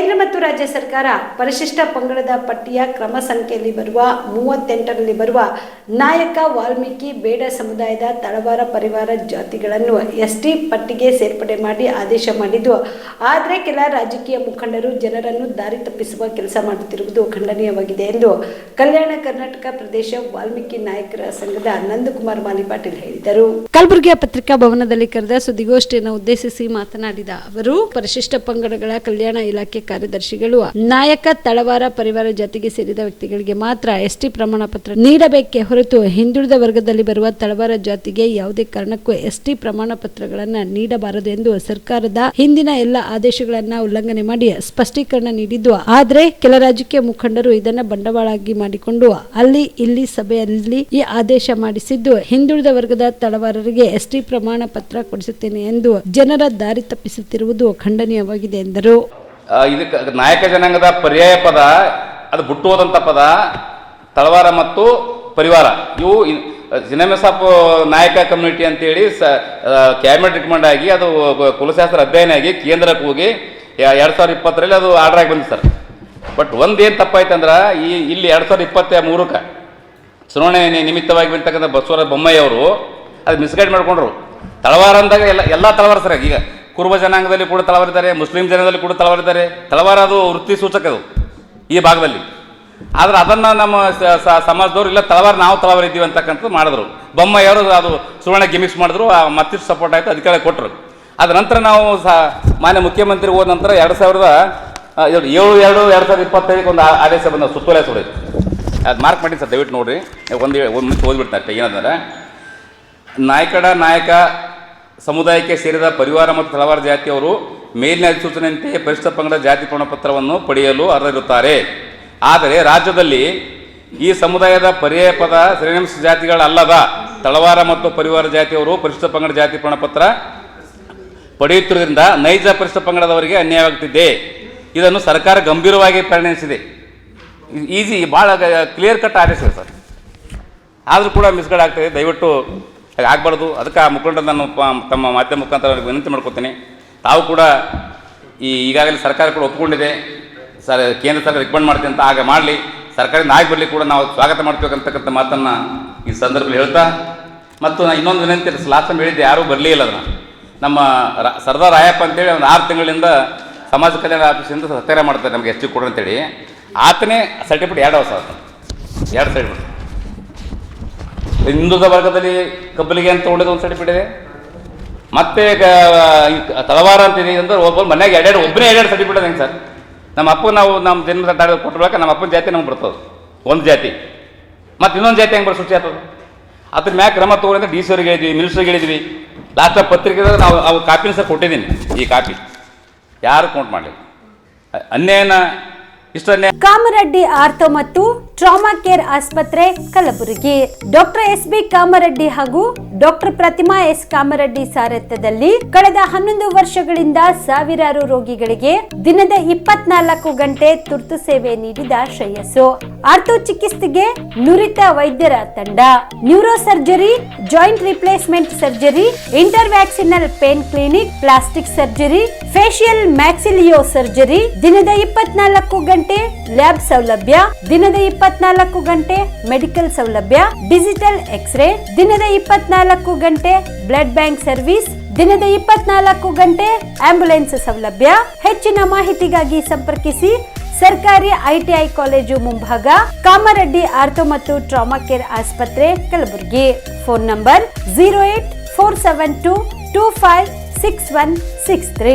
ಕೇಂದ್ರ ಮತ್ತು ರಾಜ್ಯ ಸರ್ಕಾರ ಪರಿಶಿಷ್ಟ ಪಂಗಡದ ಪಟ್ಟಿಯ ಕ್ರಮ ಸಂಖ್ಯೆಯಲ್ಲಿ ಬರುವ 38ರಲ್ಲಿ ಬರುವ ನಾಯಕ ವಾಲ್ಮೀಕಿ ಬೇಡ ಸಮುದಾಯದ ತಳವಾರ ಪರಿವಾರ ಜಾತಿಗಳನ್ನು ಎಸ್ಟಿ ಪಟ್ಟಿಗೆ ಸೇರ್ಪಡೆ ಮಾಡಿ ಆದೇಶ ಮಾಡಿದ್ದು, ಆದರೆ ಕೆಲ ರಾಜಕೀಯ ಮುಖಂಡರು ಜನರನ್ನು ದಾರಿ ತಪ್ಪಿಸುವ ಕೆಲಸ ಮಾಡುತ್ತಿರುವುದು ಖಂಡನೀಯವಾಗಿದೆ ಎಂದು ಕಲ್ಯಾಣ ಕರ್ನಾಟಕ ಪ್ರದೇಶ ವಾಲ್ಮೀಕಿ ನಾಯಕರ ಸಂಘದ ನಂದಕುಮಾರ್ ಮಾಲಿಪಾಟೀಲ್ ಹೇಳಿದರು. ಕಲಬುರಗಿಯ ಪತ್ರಿಕಾ ಭವನದಲ್ಲಿ ಕರೆದ ಸುದ್ದಿಗೋಷ್ಠಿಯನ್ನು ಉದ್ದೇಶಿಸಿ ಮಾತನಾಡಿದ ಅವರು, ಪರಿಶಿಷ್ಟ ಪಂಗಡಗಳ ಕಲ್ಯಾಣ ಇಲಾಖೆ ಕಾರ್ಯದರ್ಶಿಗಳು ನಾಯಕ ತಳವಾರ ಪರಿವಾರ ಜಾತಿಗೆ ಸೇರಿದ ವ್ಯಕ್ತಿಗಳಿಗೆ ಮಾತ್ರ ಎಸ್ಟಿ ಪ್ರಮಾಣ ಪತ್ರ ನೀಡಬೇಕೇ ಹೊರತು ಹಿಂದುಳಿದ ವರ್ಗದಲ್ಲಿ ಬರುವ ತಳವಾರ ಜಾತಿಗೆ ಯಾವುದೇ ಕಾರಣಕ್ಕೂ ಎಸ್ಟಿ ಪ್ರಮಾಣ ಪತ್ರಗಳನ್ನು ನೀಡಬಾರದು ಎಂದು ಸರ್ಕಾರದ ಹಿಂದಿನ ಎಲ್ಲ ಆದೇಶಗಳನ್ನ ಉಲ್ಲಂಘನೆ ಮಾಡಿ ಸ್ಪಷ್ಟೀಕರಣ ನೀಡಿದ್ದು, ಆದರೆ ಕೆಲ ರಾಜಕೀಯ ಮುಖಂಡರು ಇದನ್ನ ಬಂಡವಾಳಾಗಿ ಮಾಡಿಕೊಂಡು ಅಲ್ಲಿ ಇಲ್ಲಿ ಸಭೆಯಲ್ಲಿ ಈ ಆದೇಶ ಮಾಡಿಸಿದ್ದು, ಹಿಂದುಳಿದ ವರ್ಗದ ತಳವಾರರಿಗೆ ಎಸ್ಟಿ ಪ್ರಮಾಣ ಪತ್ರ ಕೊಡಿಸುತ್ತೇನೆ ಎಂದು ಜನರ ದಾರಿ ತಪ್ಪಿಸುತ್ತಿರುವುದು ಖಂಡನೀಯವಾಗಿದೆ ಎಂದರು. ಇದಕ್ಕೆ ನಾಯಕ ಜನಾಂಗದ ಪರ್ಯಾಯ ಪದ ಅದು ಬಿಟ್ಟು ಹೋದಂಥ ಪದ ತಳವಾರ ಮತ್ತು ಪರಿವಾರ ಇವು ಸಿನಿಮೆಸಾಪ್ ನಾಯಕ ಕಮ್ಯುನಿಟಿ ಅಂತೇಳಿ ಕ್ಯಾಬಿನೆಟ್ ರಿಕಮೆಂಡ್ ಆಗಿ ಅದು ಕುಲಶಾಸ್ತ್ರ ಅಧ್ಯಯನ ಆಗಿ ಕೇಂದ್ರಕ್ಕೆ ಹೋಗಿ 2020ರಲ್ಲಿ ಅದು ಆರ್ಡರ್ ಆಗಿ ಬಂದಿದೆ ಸರ್. ಬಟ್ ಒಂದೇನು ತಪ್ಪಾಯ್ತಂದ್ರೆ ಇಲ್ಲಿ 2023ಕ್ಕೆ ಚುನಾವಣೆ ನಿಮಿತ್ತವಾಗಿ ಬರ್ತಕ್ಕಂಥ ಬಸವರಾಜ ಬೊಮ್ಮಾಯಿ ಅವರು ಅದು ಮಿಸ್ಗೈಡ್ ಮಾಡ್ಕೊಂಡ್ರು. ತಳವಾರ ಅಂದಾಗ ಎಲ್ಲ ತಳವಾರ ಸರ್. ಈಗ ಕುರುಬ ಜನಾಂಗದಲ್ಲಿ ಕೂಡ ತಳವಾರಿದ್ದಾರೆ, ಮುಸ್ಲಿಂ ಜನಾಂಗದಲ್ಲಿ ಕೂಡ ತಳವಾರಿದ್ದಾರೆ. ತಳವಾರ ಅದು ವೃತ್ತಿ ಸೂಚಕ ಅದು ಈ ಭಾಗದಲ್ಲಿ. ಆದರೆ ಅದನ್ನು ನಮ್ಮ ಸಮಾಜದವ್ರು ಇಲ್ಲ ತಳವಾರ ನಾವು ತಳವಾರ ಇದ್ದೀವಿ ಅಂತಕ್ಕಂಥದ್ದು ಮಾಡಿದ್ರು. ಬೊಮ್ಮಾಯಿಯವರು ಅದು ಸುವರ್ಣ ಗಿಮಿಕ್ಸ್ ಮಾಡಿದ್ರು, ಮತ್ತಿಷ್ಟು ಸಪೋರ್ಟ್ ಆಯಿತು, ಅಧಿಕಾರ ಕೊಟ್ಟರು. ಅದ ನಂತರ ನಾವು ಮಾನ್ಯ ಮುಖ್ಯಮಂತ್ರಿ ಹೋದ ನಂತರ 2007-2025 ಒಂದು ಆದೇಶ ಬಂದ ಸುತ್ತೋಲೆ ಹೊಡೆದು ಅದು ಮಾರ್ಕ್ ಮಾಡಿ ಸರ್, ದಯವಿಟ್ಟು ನೋಡಿರಿ. ಒಂದು ಮಿನಿಟ್ ಓದ್ಬಿಡ್ತಾರೆ ಏನಂದ್ರೆ, ನಾಯಕ ಸಮುದಾಯಕ್ಕೆ ಸೇರಿದ ಪರಿವಾರ ಮತ್ತು ತಳವಾರ ಜಾತಿಯವರು ಮೇಲಿನ ಅಧಿಸೂಚನೆಯಂತೆ ಪರಿಶಿಷ್ಟ ಪಂಗಡ ಜಾತಿ ಪ್ರಮಾಣಪತ್ರವನ್ನು ಪಡೆಯಲು ಅರ್ಹರಿರುತ್ತಾರೆ. ಆದರೆ ರಾಜ್ಯದಲ್ಲಿ ಈ ಸಮುದಾಯದ ಪರ್ಯಾಯ ಪದ ಶ್ರೇಣಿಂಶ ಜಾತಿಗಳಲ್ಲದ ತಳವಾರ ಮತ್ತು ಪರಿವಾರ ಜಾತಿಯವರು ಪರಿಶಿಷ್ಟ ಪಂಗಡ ಜಾತಿ ಪ್ರಮಾಣಪತ್ರ ಪಡೆಯುತ್ತಿರುವುದರಿಂದ ನೈಜ ಪರಿಶಿಷ್ಟ ಪಂಗಡದವರಿಗೆ ಅನ್ಯಾಯವಾಗುತ್ತಿದೆ. ಇದನ್ನು ಸರ್ಕಾರ ಗಂಭೀರವಾಗಿ ಪರಿಗಣಿಸಿದೆ. ಈಸಿ ಭಾಳ ಕ್ಲಿಯರ್ ಕಟ್ ಆದೇಶ ಸರ್. ಆದರೂ ಕೂಡ ಮಿಸ್ಗೈಡ್ ಆಗ್ತದೆ. ದಯವಿಟ್ಟು ಆಗಬಾರ್ದು. ಅದಕ್ಕೆ ಆ ಮುಖಂಡರು ನಾನು ತಮ್ಮ ಮಾಧ್ಯಮ ಮುಖಾಂತರ ವಿನಂತಿ ಮಾಡ್ಕೊತೀನಿ. ತಾವು ಕೂಡ ಈಗಾಗಲೇ ಸರ್ಕಾರ ಕೂಡ ಒಪ್ಪಿಕೊಂಡಿದೆ ಸರ್, ಕೇಂದ್ರ ಸರ್ಕಾರ ರಿಕಮೆಂಡ್ ಮಾಡ್ತೀನಿ ಅಂತ ಆಗ ಮಾಡಲಿ, ಸರ್ಕಾರದಿಂದ ಆಗಿ ಬರಲಿ ಕೂಡ ನಾವು ಸ್ವಾಗತ ಮಾಡ್ಬೇಕಂತಕ್ಕಂಥ ಮಾತನ್ನು ಈ ಸಂದರ್ಭದಲ್ಲಿ ಹೇಳ್ತಾ, ಮತ್ತು ನಾನು ಇನ್ನೊಂದು ವಿನಂತಿ ಲಾಸ್ಟ್ ಟೈಮ್ ಹೇಳಿದ್ದೆ, ಯಾರೂ ಬರಲೇ ಇಲ್ಲ. ಅದನ್ನು ನಮ್ಮ ಸರ್ದಾರ್ ರಾಯಪ್ಪ ಅಂತೇಳಿ ಒಂದು 6 ತಿಂಗಳಿಂದ ಸಮಾಜ ಕಲ್ಯಾಣ ಆಫೀಸಿಂದ ಸತ್ಯಾಗ್ರಹ ಮಾಡ್ತಾರೆ ನಮಗೆ ಎಷ್ಟು ಕೊಡು ಅಂತೇಳಿ. ಆತನೇ ಸರ್ಟಿಫಿಕೇಟ್ 2 ವರ್ಷ 2 ಸರ್ಟಿಫಿಕೇಟ್. ಹಿಂದುಳಿದ ವರ್ಗದಲ್ಲಿ ಕಬ್ಬಲಿಗೆ ಅಂತ ತೊಗೊಂಡಿದ್ದು ಒಂದು ಸರ್ಟಿಫಿಕೇಟ್ ಇದೆ. ಮತ್ತೆ ತಳವಾರ ಅಂತಿದೆ ಅಂದ್ರೆ ಒಬ್ಬರು ಮನೆಯಾಗ ಒಬ್ಬನೇ 2 ಸರ್ಟಿಫಿಕೇಟ್ ಹೆಂಗೆ ಸರ್? ನಮ್ಮ ಅಪ್ಪ ನಾವು ನಮ್ಮ ಜನ್ಮ ಕೊಟ್ಟಿರ್ಬೇಕು, ನಮ್ಮ ಅಪ್ಪನ ಜಾತಿ ನಮ್ಗೆ ಬರ್ತದೆ ಒಂದು ಜಾತಿ, ಮತ್ತು ಇನ್ನೊಂದು ಜಾತಿ ಹೆಂಗೆ ಬರೋ ಸೂಚಿ ಆಗ್ತದೆ. ಅದ್ರ ಮ್ಯಾಗ ಕ್ರಮ ತೊಗೊಂಡ್ರೆ DC ಅವ್ರಿಗೆ ಹೇಳಿದ್ವಿ, ಮಿನಿಸ್ಟ್ರಿಗೆ ಹೇಳಿದ್ವಿ. ಲಾಸ್ಟ್ ಪತ್ರಿಕೆ ನಾವು ಅವು ಕಾಪಿನ ಸರ್ ಕೊಟ್ಟಿದ್ದೀನಿ. ಈ ಕಾಪಿ ಯಾರು ಕೌಂಟ್ ಮಾಡಲಿ. ಅನ್ಯಾಯನ ಇಷ್ಟ ಕಾಮರೆಡ್ಡಿ ಆರ್ಥೋ ಮತ್ತು ಟ್ರಾಮಾ ಕೇರ್ ಆಸ್ಪತ್ರೆ ಕಲಬುರಗಿ. ಡಾಕ್ಟರ್ SB ಕಾಮರೆಡ್ಡಿ ಹಾಗೂ ಡಾಕ್ಟರ್ ಪ್ರತಿಮಾ S ಕಾಮರೆಡ್ಡಿ ಸಾರಥ್ಯದಲ್ಲಿ ಕಳೆದ 11 ವರ್ಷಗಳಿಂದ ಸಾವಿರಾರು ರೋಗಿಗಳಿಗೆ ದಿನದ 24 ಗಂಟೆ ತುರ್ತು ಸೇವೆ ನೀಡಿದ ಶ್ರೇಯಸ್ಸು. ಆರ್ಥೋ ಚಿಕಿತ್ಸೆಗೆ ನುರಿತ ವೈದ್ಯರ ತಂಡ, neuro surgery, joint replacement surgery, interventional pain clinic, plastic surgery, facial maxillo surgery, ದಿನದ 24 ಗಂಟೆ ಲ್ಯಾಬ್ ಸೌಲಭ್ಯ, ದಿನದ 24 ಗಂಟೆ ಮೆಡಿಕಲ್ ಸೌಲಭ್ಯ, ಡಿಜಿಟಲ್ ಎಕ್ಸ್ರೇ, ದಿನದ 24 ಗಂಟೆ ಬ್ಲಡ್ ಬ್ಯಾಂಕ್ ಸರ್ವಿಸ್, ದಿನದ 24 ಗಂಟೆ ಆಂಬ್ಯುಲೆನ್ಸ್ ಸೌಲಭ್ಯ. ಹೆಚ್ಚಿನ ಮಾಹಿತಿಗಾಗಿ ಸಂಪರ್ಕಿಸಿ ಸರ್ಕಾರಿ ITI ಕಾಲೇಜು ಮುಂಭಾಗ, ಕಾಮರೆಡ್ಡಿ ಆರ್ಥೋ ಮತ್ತು ಟ್ರಾಮಾ ಕೇರ್ ಆಸ್ಪತ್ರೆ ಕಲಬುರಗಿ. Phone number 084722566163.